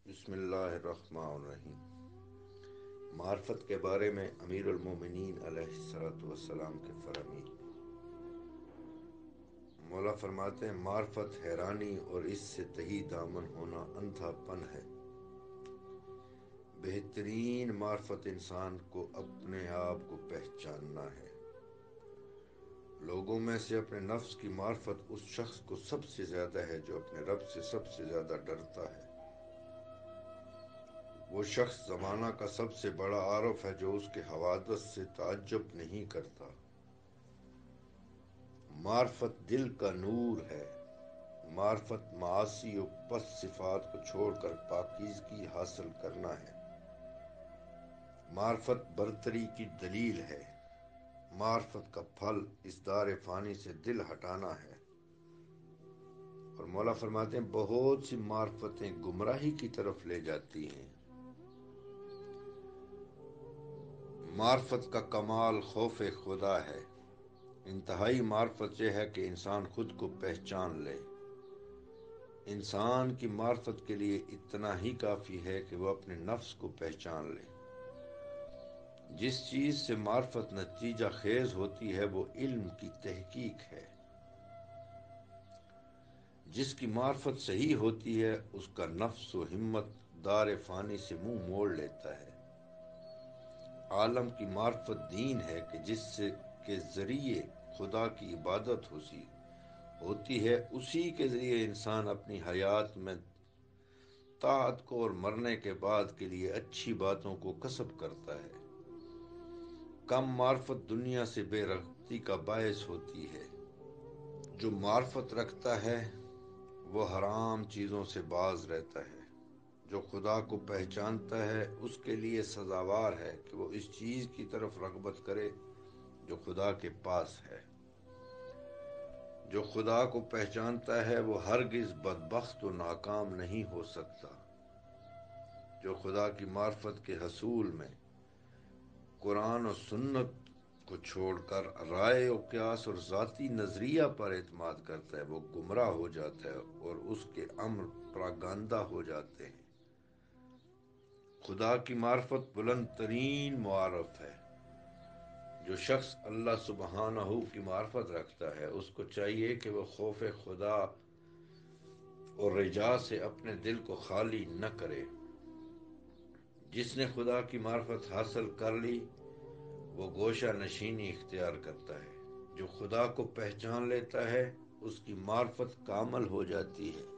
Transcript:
بسم اللہ الرحمن الرحیم۔ معرفت کے بارے میں امیر المومنین علیہ الصلوۃ والسلام کے فرامین۔ مولا فرماتے ہیں معرفت حیرانی اور اس سے تہی دامن ہونا اندھا پن ہے۔ بہترین معرفت انسان کو اپنے آپ کو پہچاننا ہے۔ لوگوں میں سے اپنے نفس کی معرفت اس شخص کو سب سے زیادہ ہے جو اپنے رب سے سب سے زیادہ ڈرتا ہے۔ وہ شخص زمانہ کا سب سے بڑا عارف ہے جو اس کے حوادث سے تعجب نہیں کرتا۔ معرفت دل کا نور ہے۔ معرفت معاصی و پس صفات کو چھوڑ کر پاکیزگی حاصل کرنا ہے۔ معرفت برتری کی دلیل ہے۔ معرفت کا پھل اس دار فانی سے دل ہٹانا ہے۔ اور مولا فرماتے ہیں بہت سی معرفتیں گمراہی کی طرف لے جاتی ہیں۔ معرفت کا کمال خوف خدا ہے۔ انتہائی معرفت یہ ہے کہ انسان خود کو پہچان لے۔ انسان کی معرفت کے لیے اتنا ہی کافی ہے کہ وہ اپنے نفس کو پہچان لے۔ جس چیز سے معرفت نتیجہ خیز ہوتی ہے وہ علم کی تحقیق ہے۔ جس کی معرفت صحیح ہوتی ہے اس کا نفس و ہمت دار فانی سے منہ موڑ لیتا ہے۔ عالم کی معرفت دین ہے کہ جس سے کے ذریعے خدا کی عبادت ہوتی ہے، اسی کے ذریعے انسان اپنی حیات میں طاعت کو اور مرنے کے بعد کے لیے اچھی باتوں کو کسب کرتا ہے۔ کم معرفت دنیا سے بے رغبتی کا باعث ہوتی ہے۔ جو معرفت رکھتا ہے وہ حرام چیزوں سے باز رہتا ہے۔ جو خدا کو پہچانتا ہے اس کے لیے سزاوار ہے کہ وہ اس چیز کی طرف رغبت کرے جو خدا کے پاس ہے۔ جو خدا کو پہچانتا ہے وہ ہرگز بدبخت و ناکام نہیں ہو سکتا۔ جو خدا کی معرفت کے حصول میں قرآن و سنت کو چھوڑ کر رائے و قیاس اور ذاتی نظریہ پر اعتماد کرتا ہے وہ گمراہ ہو جاتا ہے اور اس کے امر پراگندہ ہو جاتے ہیں۔ خدا کی معرفت بلند ترین معارف ہے۔ جو شخص اللہ سبحانہ کی معرفت رکھتا ہے اس کو چاہیے کہ وہ خوف خدا اور رجا سے اپنے دل کو خالی نہ کرے۔ جس نے خدا کی معرفت حاصل کر لی وہ گوشہ نشینی اختیار کرتا ہے۔ جو خدا کو پہچان لیتا ہے اس کی معرفت کامل ہو جاتی ہے۔